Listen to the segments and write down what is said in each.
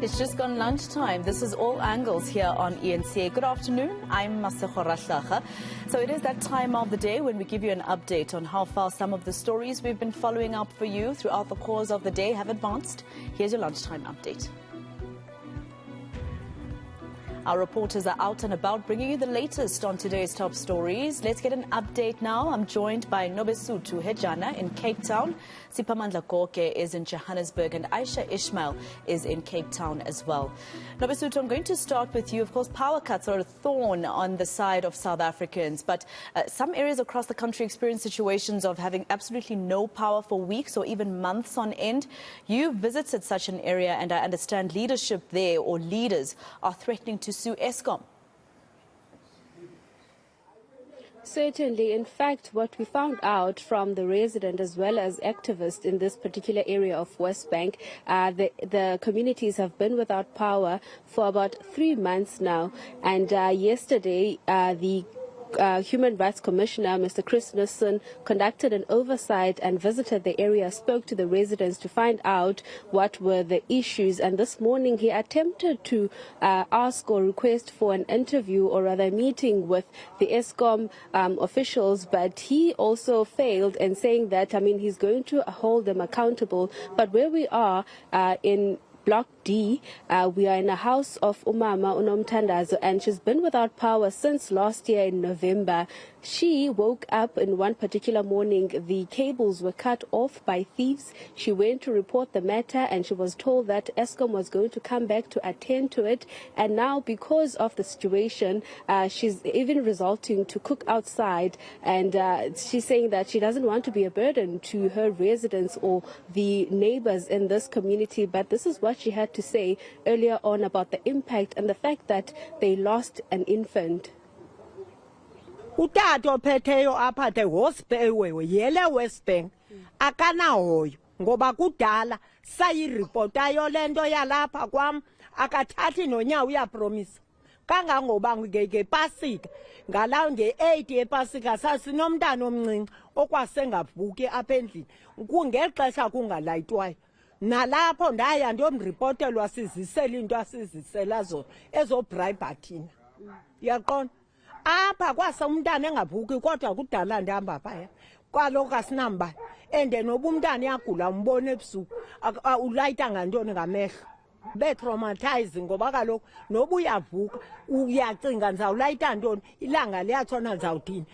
It's just gone lunchtime. This is All Angles here on eNCA. Good afternoon. I'm Masego Rahlaga. So it is that time of the day when we give you an update on how far some of the stories we've been following up for you throughout the course of the day have advanced. Here's your lunchtime update. Our reporters are out and about bringing you the latest on today's top stories. Let's get an update now. I'm joined by Nobesuthu Hejana in Cape Town. Siphamandla Goge is in Johannesburg and Ayesha Ismail is in Cape Town as well. Nobesuthu, I'm going to start with you. Of course, power cuts are a thorn on the side of South Africans, but some areas across the country experience situations of having absolutely no power for weeks or even months on end. You visited such an area and I understand leadership there or leaders are threatening to sue Eskom. Certainly. In fact, what we found out from the resident as well as activists in this particular area of West Bank, the communities have been without power for about 3 months now. And yesterday, the Human Rights Commissioner, Mr. Chris Nissen, conducted an oversight and visited the area, spoke to the residents to find out what were the issues. And this morning he attempted to ask or request for an interview or rather meeting with the Eskom officials, but he also failed in saying that, he's going to hold them accountable. But where we are in Block D, we are in a house of Umama Unomtandazo, and she's been without power since last year in November. She woke up in one particular morning, the cables were cut off by thieves. She went to report the matter and she was told that Eskom was going to come back to attend to it. And now, because of the situation, she's even resorting to cook outside, and she's saying that she doesn't want to be a burden to her residents or the neighbors in this community. But this is what she had to say earlier on about the impact and the fact that they lost an infant. Utata ophetheyo apha the hospital yele West Bank akanahoyo ngoba kudala sayiripota lento yalapha kwam akathathi nonyawo uyapromise kangangoba ngepasika ngalawo nge8 yepasika sasinomntana omncinci okwasengavuki apha endlini kungexesha kungalayitwayo nalapho ndaya ndomripotelwa sizisela into asizisela zona ezobribe thina yaqona apha kwasa umntana engavuki kodwa kudala ndihamba phaya kwaloku asinambani ende noba umntana yagula umbone ebusuku ulayita ngantoni ngamehlo be-traumatizing ngoba kaloku noba uyavuka uyacinga ndizawulayita ntoni ilanga liyatshona ndizawuthini.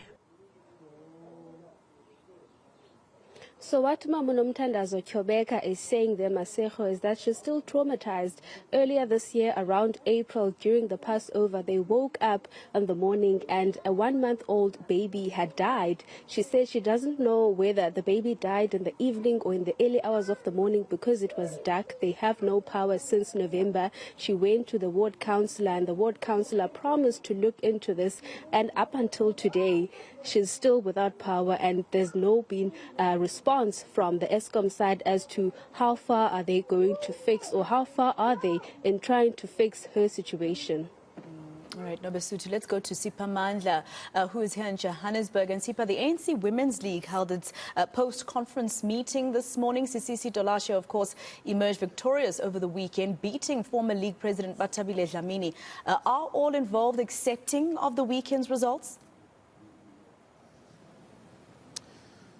So what Mama Nomtandazo Kyobeka is saying there, Masego, is that she's still traumatized. Earlier this year, around April, during the Passover, they woke up in the morning and a 1-month-old baby had died. She says she doesn't know whether the baby died in the evening or in the early hours of the morning because it was dark. They have no power since November. She went to the ward councillor and the ward councillor promised to look into this. And up until today, she's still without power and there's no been response from the Eskom side as to how far are they going to fix or how far are they in trying to fix her situation. All right, Nobesuthu, let's go to Siphamandla, who is here in Johannesburg. And Sipa, the ANC Women's League held its post-conference meeting this morning. Sisisi Dolashe, of course, emerged victorious over the weekend, beating former league president Bathabile Dlamini. Are all involved accepting of the weekend's results?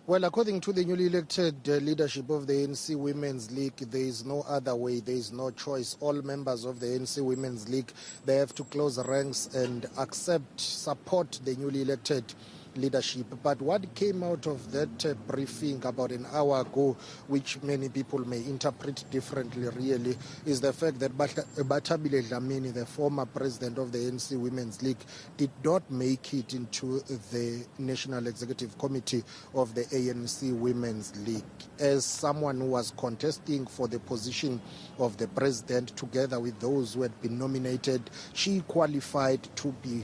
Well, according to the newly elected leadership of the ANC Women's League, there is no other way, there is no choice. All members of the ANC Women's League, they have to close ranks and accept, support the newly elected leadership. But what came out of that briefing about an hour ago, which many people may interpret differently really, is the fact that Bathabile Dlamini, the former president of the ANC Women's League, did not make it into the National Executive Committee of the ANC Women's League. As someone who was contesting for the position of the president together with those who had been nominated, she qualified to be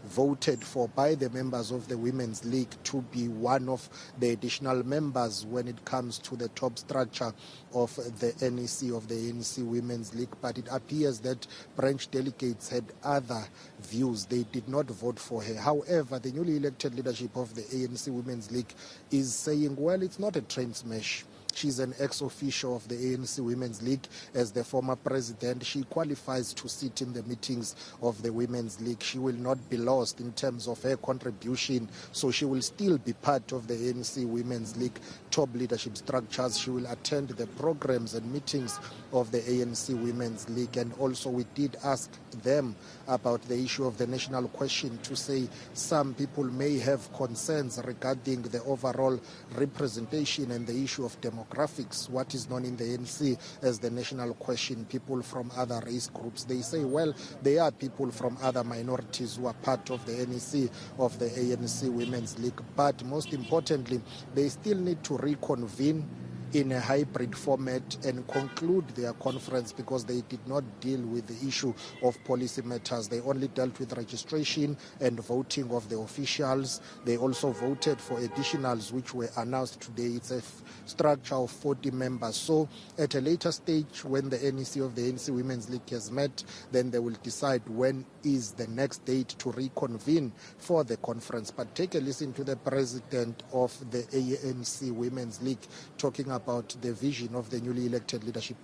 voted for by the members of the Women's League to be one of the additional members when it comes to the top structure of the NEC, of the ANC Women's League. But it appears that branch delegates had other views. They did not vote for her. However, the newly elected leadership of the ANC Women's League is saying, well, it's not a train smash. She's an ex-officio of the ANC Women's League. As the former president, she qualifies to sit in the meetings of the Women's League. She will not be lost in terms of her contribution, so she will still be part of the ANC Women's League top leadership structures. She will attend the programs and meetings of the ANC Women's League. And also we did ask them about the issue of the national question to say some people may have concerns regarding the overall representation and the issue of demographics, what is known in the ANC as the national question. People from other race groups, they say, well, there are people from other minorities who are part of the NEC of the ANC Women's League, but most importantly, they still need to reconvene in a hybrid format and conclude their conference, because they did not deal with the issue of policy matters. They only dealt with registration and voting of the officials. They also voted for additionals which were announced today. It's a structure of 40 members. So at a later stage, when the NEC of the ANC Women's League has met, then they will decide when is the next date to reconvene for the conference. But take a listen to the president of the ANC Women's League talking about the vision of the newly elected leadership.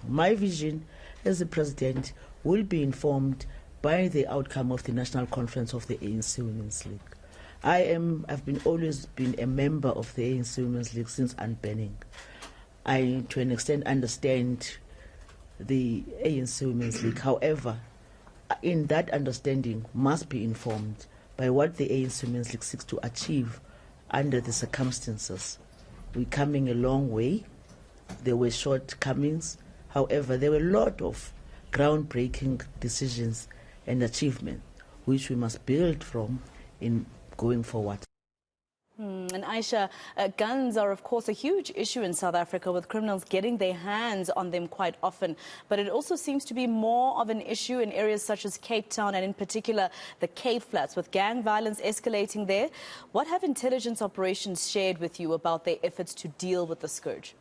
My vision as the president will be informed by the outcome of the national conference of the ANC Women's League. I've always been a member of the ANC Women's League since unbanning. I, to an extent, understand the ANC Women's League. However, in that understanding must be informed by what the ANC Women's League seeks to achieve under the circumstances. We're coming a long way. There were shortcomings. However, there were a lot of groundbreaking decisions and achievements which we must build from in going forward. And Ayesha, guns are of course a huge issue in South Africa, with criminals getting their hands on them quite often. But it also seems to be more of an issue in areas such as Cape Town, and in particular the Cape Flats, with gang violence escalating there. What have intelligence operations shared with you about their efforts to deal with the scourge?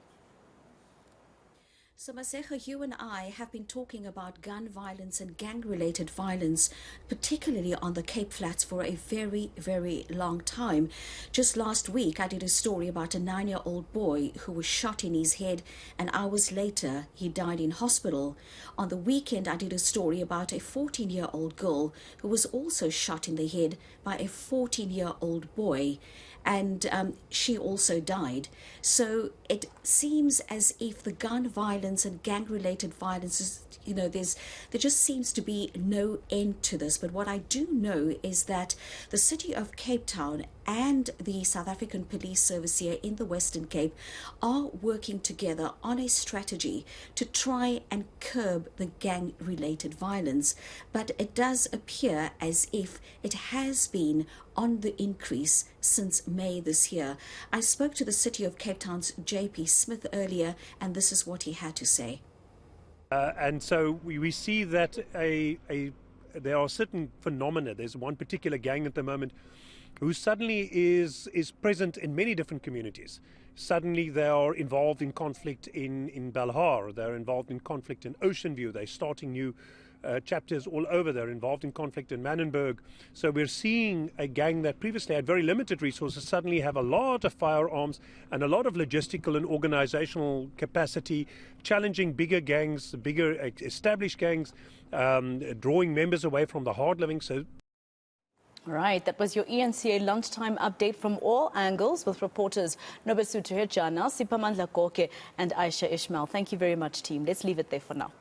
So, Masecha, you and I have been talking about gun violence and gang-related violence, particularly on the Cape Flats, for a very, very long time. Just last week, I did a story about a 9-year-old boy who was shot in his head, and hours later, he died in hospital. On the weekend, I did a story about a 14-year-old girl who was also shot in the head by a 14-year-old boy, and she also died. So it seems as if the gun violence and gang-related violence is, there just seems to be no end to this. But what I do know is that the city of Cape Town and the South African Police Service here in the Western Cape are working together on a strategy to try and curb the gang-related violence. But it does appear as if it has been on the increase since May this year. I spoke to the City of Cape Town's J.P. Smith earlier, and this is what he had to say. And so we see that there are certain phenomena. There's one particular gang at the moment who suddenly is present in many different communities. Suddenly they are involved in conflict in Belhar, they're involved in conflict in Ocean View, they're starting new chapters all over. They're involved in conflict in Manenberg. So we're seeing a gang that previously had very limited resources suddenly have a lot of firearms and a lot of logistical and organizational capacity, challenging bigger gangs, bigger established gangs, drawing members away from the hard living. So Right, that was your eNCA lunchtime update from all angles with reporters Nobesuthu Hejana, Siphamandla Goge and Ayesha Ismail. Thank you very much, team. Let's leave it there for now.